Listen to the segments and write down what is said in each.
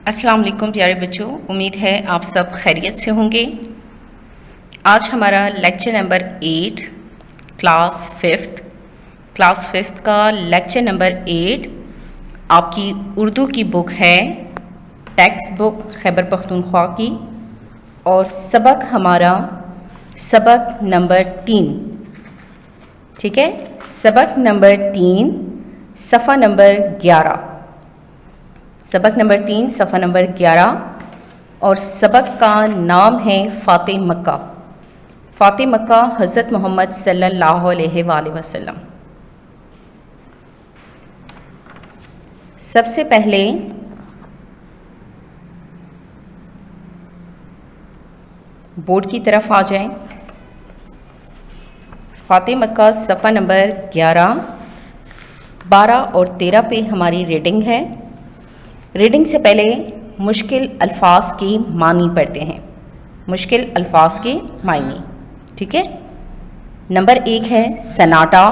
السلام علیکم پیارے بچوں، امید ہے آپ سب خیریت سے ہوں گے۔ آج ہمارا لیکچر نمبر 8 کلاس ففتھ کا لیکچر نمبر 8 آپ کی اردو کی بک ہے، ٹیکسٹ بک خیبر پختونخوا کی، اور سبق ہمارا سبق نمبر 3، ٹھیک ہے، سبق نمبر 3 صفحہ نمبر 11، سبق نمبر 3 صفحہ نمبر 11، اور سبق کا نام ہے فاتح مکہ۔ فاتح مکہ حضرت محمد صلی اللہ علیہ وآلہ وسلم۔ سب سے پہلے بورڈ کی طرف آ جائیں۔ فاتح مکہ صفحہ نمبر 11، 12 اور 13 پہ ہماری ریڈنگ ہے۔ ریڈنگ سے پہلے مشکل الفاظ کی معنی پڑھتے ہیں، مشکل الفاظ کے معنی، ٹھیک ہے۔ نمبر 1 ہے سناٹا۔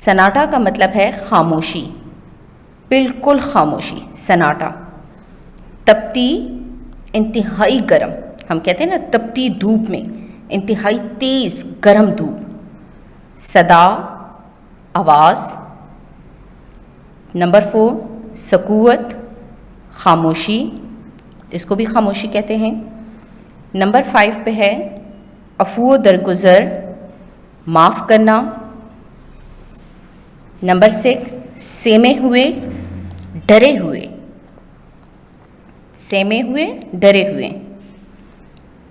سناٹا کا مطلب ہے خاموشی، بالکل خاموشی، سناٹا۔ تپتی، انتہائی گرم، ہم کہتے ہیں نا تپتی دھوپ میں، انتہائی تیز گرم دھوپ۔ صدا، آواز۔ نمبر 4 سکوت، خاموشی، اس کو بھی خاموشی کہتے ہیں۔ نمبر 5 پہ ہے عفو درگزر، معاف کرنا۔ نمبر 6 سہمے ہوئے، ڈرے ہوئے، سہمے ہوئے، ڈرے ہوئے۔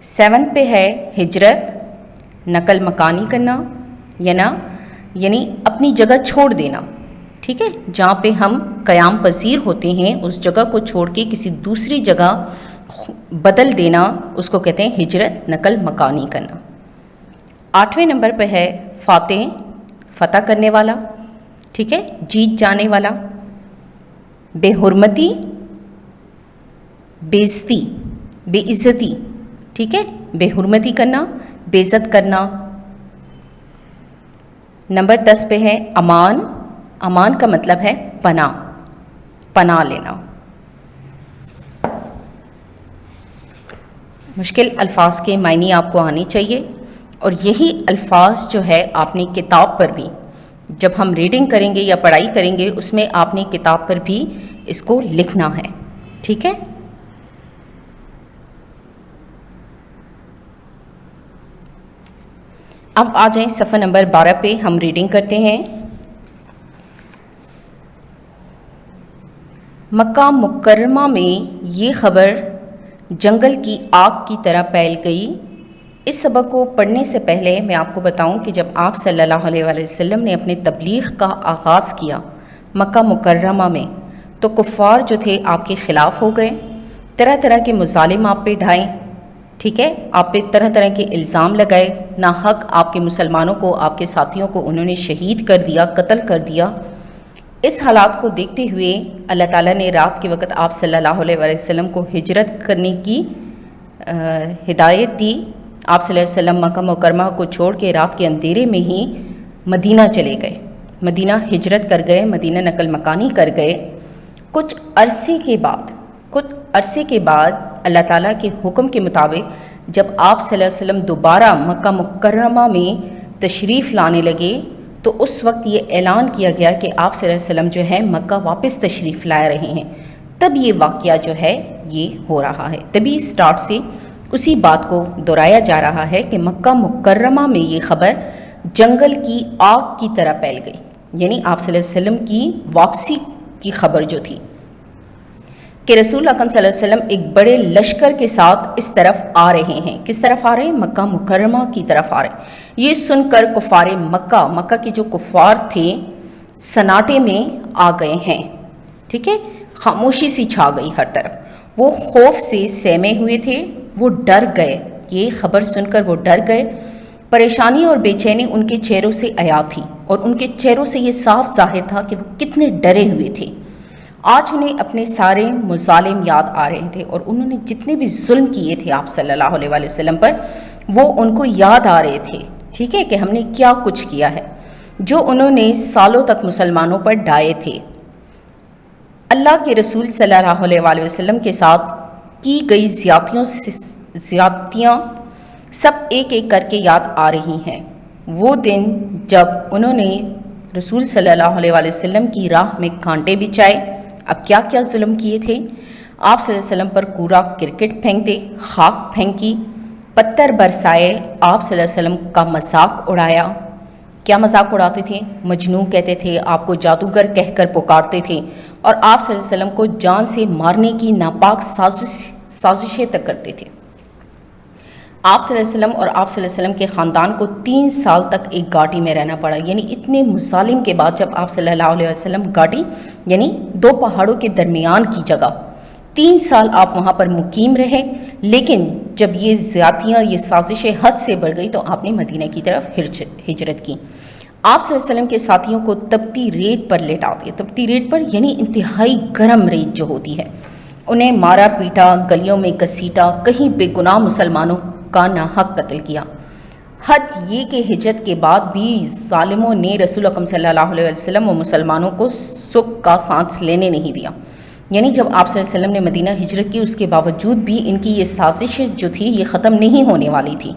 7 پہ ہے ہجرت، نقل مکانی کرنا، یعنی اپنی جگہ چھوڑ دینا، ٹھیک ہے، جہاں پہ ہم قیام پذیر ہوتے ہیں اس جگہ کو چھوڑ کے کسی دوسری جگہ بدل دینا، اس کو کہتے ہیں ہجرت، نقل مکانی کرنا۔ 8ویں نمبر پہ ہے فاتح، فتح کرنے والا، ٹھیک ہے، جیت جانے والا۔ بے حرمتی، بے عزتی، بے عزتی، ٹھیک ہے، بے حرمتی کرنا، بے عزت کرنا۔ نمبر 10 پہ ہے امان۔ امان کا مطلب ہے پناہ، پناہ لینا۔ مشکل الفاظ کے معنی آپ کو آنے چاہیے، اور یہی الفاظ جو ہے آپ نے کتاب پر بھی، جب ہم ریڈنگ کریں گے یا پڑھائی کریں گے اس میں آپ نے کتاب پر بھی اس کو لکھنا ہے، ٹھیک ہے۔ اب آ جائیں صفحہ نمبر 12 پہ، ہم ریڈنگ کرتے ہیں۔ مکہ مکرمہ میں یہ خبر جنگل کی آگ کی طرح پھیل گئی۔ اس سبق کو پڑھنے سے پہلے میں آپ کو بتاؤں کہ جب آپ صلی اللہ علیہ وآلہ وسلم نے اپنے تبلیغ کا آغاز کیا مکہ مکرمہ میں، تو کفار جو تھے آپ کے خلاف ہو گئے، طرح طرح کے مظالم آپ پہ ڈھائیں، ٹھیک ہے، آپ پہ طرح طرح کے الزام لگائے، ناحق آپ کے مسلمانوں کو، آپ کے ساتھیوں کو انہوں نے شہید کر دیا، قتل کر دیا۔ اس حالات کو دیکھتے ہوئے اللہ تعالیٰ نے رات کے وقت آپ صلی اللہ علیہ وآلہ وسلم کو ہجرت کرنے کی ہدایت دی۔ آپ صلی اللہ علیہ وسلم مکہ مکرمہ کو چھوڑ کے رات کے اندھیرے میں ہی مدینہ چلے گئے، مدینہ ہجرت کر گئے، مدینہ نقل مکانی کر گئے۔ کچھ عرصے کے بعد اللہ تعالیٰ کے حکم کے مطابق جب آپ صلی اللہ علیہ وسلم دوبارہ مکہ مکرمہ میں تشریف لانے لگے تو اس وقت یہ اعلان کیا گیا کہ آپ صلی اللہ علیہ وسلم جو ہے مکہ واپس تشریف لا رہے ہیں۔ تب یہ واقعہ جو ہے یہ ہو رہا ہے، تبھی سٹارٹ سے اسی بات کو دہرایا جا رہا ہے کہ مکہ مکرمہ میں یہ خبر جنگل کی آگ کی طرح پھیل گئی، یعنی آپ صلی اللہ علیہ وسلم کی واپسی کی خبر جو تھی کہ رسول اکرم صلی اللہ علیہ وسلم ایک بڑے لشکر کے ساتھ اس طرف آ رہے ہیں۔ کس طرف آ رہے ہیں؟ مکہ مکرمہ کی طرف آ رہے ہیں۔ یہ سن کر کفار مکہ کے جو کفار تھے سناٹے میں آ گئے ہیں، ٹھیک ہے، خاموشی سی چھا گئی ہر طرف، وہ خوف سے سہمے ہوئے تھے، وہ ڈر گئے، یہ خبر سن کر وہ ڈر گئے۔ پریشانی اور بے چینی ان کے چہروں سے عیاں تھی، اور ان کے چہروں سے یہ صاف ظاہر تھا کہ وہ کتنے ڈرے ہوئے تھے۔ آج انہیں اپنے سارے مظالم یاد آ رہے تھے، اور انہوں نے جتنے بھی ظلم کیے تھے آپ صلی اللہ علیہ وآلہ وسلم پر وہ ان کو یاد آ رہے تھے، ٹھیک ہے، کہ ہم نے کیا کچھ کیا ہے، جو انہوں نے سالوں تک مسلمانوں پر ڈھائے تھے۔ اللہ کے رسول صلی اللہ علیہ وسلم کے ساتھ کی گئی زیادتیاں سب ایک ایک کر کے یاد آ رہی ہیں۔ وہ دن جب انہوں نے رسول صلی اللہ علیہ وسلم کی راہ میں کانٹے بچھائے، اب کیا کیا ظلم کیے تھے۔ آپ صلی اللہ علیہ وسلم پر کوڑا کرکٹ پھینک دے، خاک پھینکی، پتھر برسائے، آپ صلی اللہ علیہ وسلم کا مذاق اڑایا۔ کیا مذاق اڑاتے تھے؟ مجنون کہتے تھے، آپ کو جادوگر کہہ کر پکارتے تھے، اور آپ صلی اللہ علیہ وسلم کو جان سے مارنے کی ناپاک سازشیں تک کرتے تھے۔ آپ صلی اللہ علیہ وسلم اور آپ صلی اللہ علیہ وسلم کے خاندان کو 3 سال تک ایک گاٹی میں رہنا پڑا، یعنی اتنے مظالم کے بعد جب آپ صلی اللہ علیہ وسلم گاٹی یعنی 2 پہاڑوں کے درمیان کی جگہ 3 سال آپ وہاں پر مقیم رہے، لیکن جب یہ زیادتیاں، یہ سازشیں حد سے بڑھ گئی تو آپ نے مدینہ کی طرف ہجرت کی۔ آپ صلی اللہ علیہ وسلم کے ساتھیوں کو تپتی ریت پر لٹا دیا، تپتی ریت پر یعنی انتہائی گرم ریت جو ہوتی ہے، انہیں مارا پیٹا، گلیوں میں گھسیٹا، کہیں بے گناہ مسلمانوں کا ناحق قتل کیا۔ حد یہ کہ ہجرت کے بعد بھی ظالموں نے رسول اکرم صلی اللہ علیہ وسلم و مسلمانوں کو سکھ کا سانس لینے نہیں دیا، یعنی جب آپ صلی اللہ علیہ وسلم نے مدینہ ہجرت کی اس کے باوجود بھی ان کی یہ سازش جو تھی یہ ختم نہیں ہونے والی تھی۔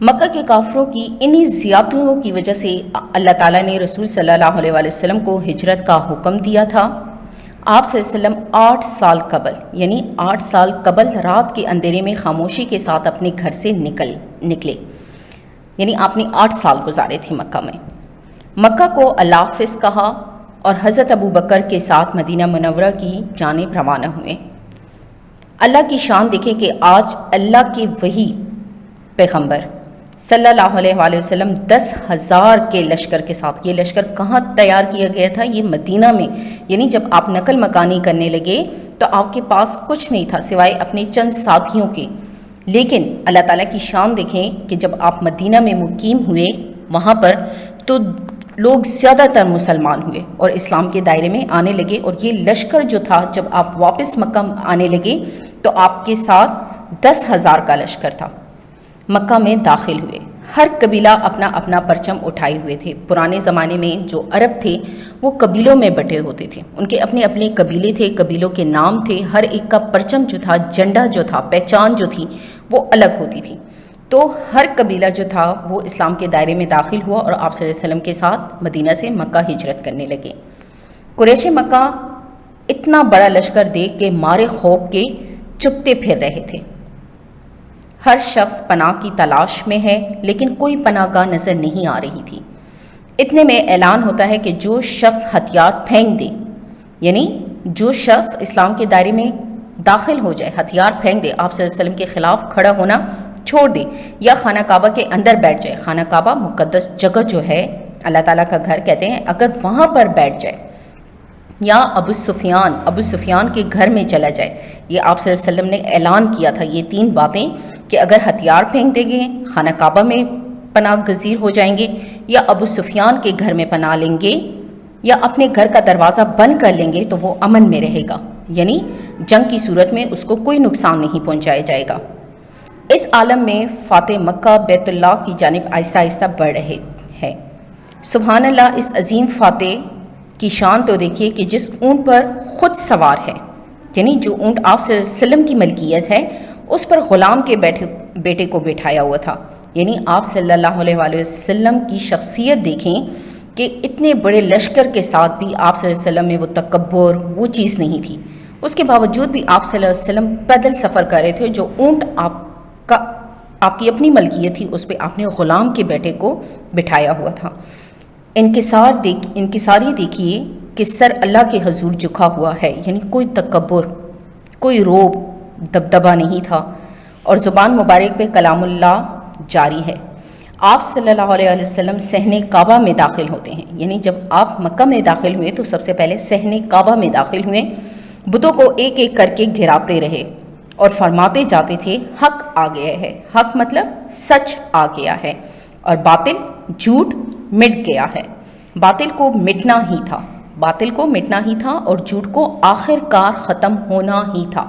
مکہ کے کافروں کی انہی زیادتیوں کی وجہ سے اللہ تعالیٰ نے رسول صلی اللہ علیہ وسلم کو ہجرت کا حکم دیا تھا۔ آپ صلی اللہ علیہ وسلم 8 سال قبل یعنی 8 سال قبل رات کے اندھیرے میں خاموشی کے ساتھ اپنے گھر سے نکلے، یعنی آپ نے 8 سال گزارے تھے مکہ میں۔ مکہ کو اللہ حافظ کہا اور حضرت ابو بکر کے ساتھ مدینہ منورہ کی جانب روانہ ہوئے۔ اللہ کی شان دیکھیں کہ آج اللہ کے وہی پیغمبر صلی اللہ علیہ وآلہ وسلم 10,000 کے لشکر کے ساتھ، یہ لشکر کہاں تیار کیا گیا تھا؟ یہ مدینہ میں، یعنی جب آپ نقل مکانی کرنے لگے تو آپ کے پاس کچھ نہیں تھا سوائے اپنے چند ساتھیوں کے، لیکن اللہ تعالیٰ کی شان دیکھیں کہ جب آپ مدینہ میں مقیم ہوئے وہاں پر تو لوگ زیادہ تر مسلمان ہوئے اور اسلام کے دائرے میں آنے لگے، اور یہ لشکر جو تھا جب آپ واپس مکہ آنے لگے تو آپ کے ساتھ 10,000 کا لشکر تھا۔ مکہ میں داخل ہوئے، ہر قبیلہ اپنا اپنا پرچم اٹھائے ہوئے تھے۔ پرانے زمانے میں جو عرب تھے وہ قبیلوں میں بٹے ہوتے تھے، ان کے اپنے اپنے قبیلے تھے، قبیلوں کے نام تھے، ہر ایک کا پرچم جو تھا، جھنڈا جو تھا، پہچان جو تھی وہ الگ ہوتی تھی۔ تو ہر قبیلہ جو تھا وہ اسلام کے دائرے میں داخل ہوا اور آپ صلی اللہ علیہ وسلم کے ساتھ مدینہ سے مکہ ہجرت کرنے لگے۔ قریش مکہ اتنا بڑا لشکر دیکھ کے مارے خوف کے چپتے پھر رہے تھے۔ ہر شخص پناہ کی تلاش میں ہے لیکن کوئی پناہ گاہ نظر نہیں آ رہی تھی۔ اتنے میں اعلان ہوتا ہے کہ جو شخص ہتھیار پھینک دے، یعنی جو شخص اسلام کے دائرے میں داخل ہو جائے، ہتھیار پھینک دے، آپ صلی اللہ علیہ وسلم کے خلاف کھڑا ہونا چھوڑ دے یا خانہ کعبہ کے اندر بیٹھ جائے، خانہ کعبہ مقدس جگہ جو ہے اللہ تعالیٰ کا گھر کہتے ہیں، اگر وہاں پر بیٹھ جائے یا ابو سفیان کے گھر میں چلا جائے، یہ آپ صلی اللہ علیہ وسلم نے اعلان کیا تھا یہ 3 باتیں کہ اگر ہتھیار پھینک دیں گے، خانہ کعبہ میں پناہ گزیر ہو جائیں گے یا ابو سفیان کے گھر میں پناہ لیں گے یا اپنے گھر کا دروازہ بند کر لیں گے تو وہ امن میں رہے گا، یعنی جنگ کی صورت میں اس کو کوئی نقصان نہیں پہنچایا جائے گا۔ اس عالم میں فاتح مکہ بیت اللہ کی جانب آہستہ آہستہ بڑھ رہے ہیں۔ سبحان اللہ، اس عظیم فاتح کی شان تو دیکھیے کہ جس اونٹ پر خود سوار ہے، یعنی جو اونٹ آپ صلی اللہ علیہ وسلم کی ملکیت ہے اس پر غلام کے بیٹے کو بٹھایا ہوا تھا، یعنی آپ صلی اللہ علیہ وآلہ وسلم کی شخصیت دیکھیں کہ اتنے بڑے لشکر کے ساتھ بھی آپ صلی اللہ علیہ وسلم میں وہ تکبر وہ چیز نہیں تھی، اس کے باوجود بھی آپ صلی اللہ علیہ وسلم پیدل سفر کر رہے تھے۔ جو اونٹ آپ کی اپنی ملکیت تھی اس پہ آپ نے غلام کے بیٹے کو بٹھایا ہوا تھا۔ انکساری دیکھیے کہ سر اللہ کے حضور جھکا ہوا ہے، یعنی کوئی تکبر، کوئی روب دبدبا نہیں تھا، اور زبان مبارک پہ کلام اللہ جاری ہے۔ آپ صلی اللہ علیہ وسلم صحن کعبہ میں داخل ہوتے ہیں، یعنی جب آپ مکہ میں داخل ہوئے تو سب سے پہلے صحن کعبہ میں داخل ہوئے، بتوں کو ایک ایک کر کے گراتے رہے اور فرماتے جاتے تھے حق آ گیا ہے، حق مطلب سچ آ گیا ہے، اور باطل جھوٹ مٹ گیا ہے۔ باطل کو مٹنا ہی تھا اور جھوٹ کو آخر کار ختم ہونا ہی تھا۔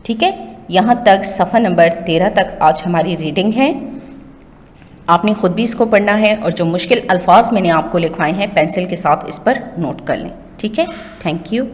ٹھیک ہے، یہاں تک صفحہ نمبر 13 تک آج ہماری ریڈنگ ہے۔ آپ نے خود بھی اس کو پڑھنا ہے اور جو مشکل الفاظ میں نے آپ کو لکھوائے ہیں پینسل کے ساتھ اس پر نوٹ کر لیں۔ ٹھیک ہے، تھینک یو.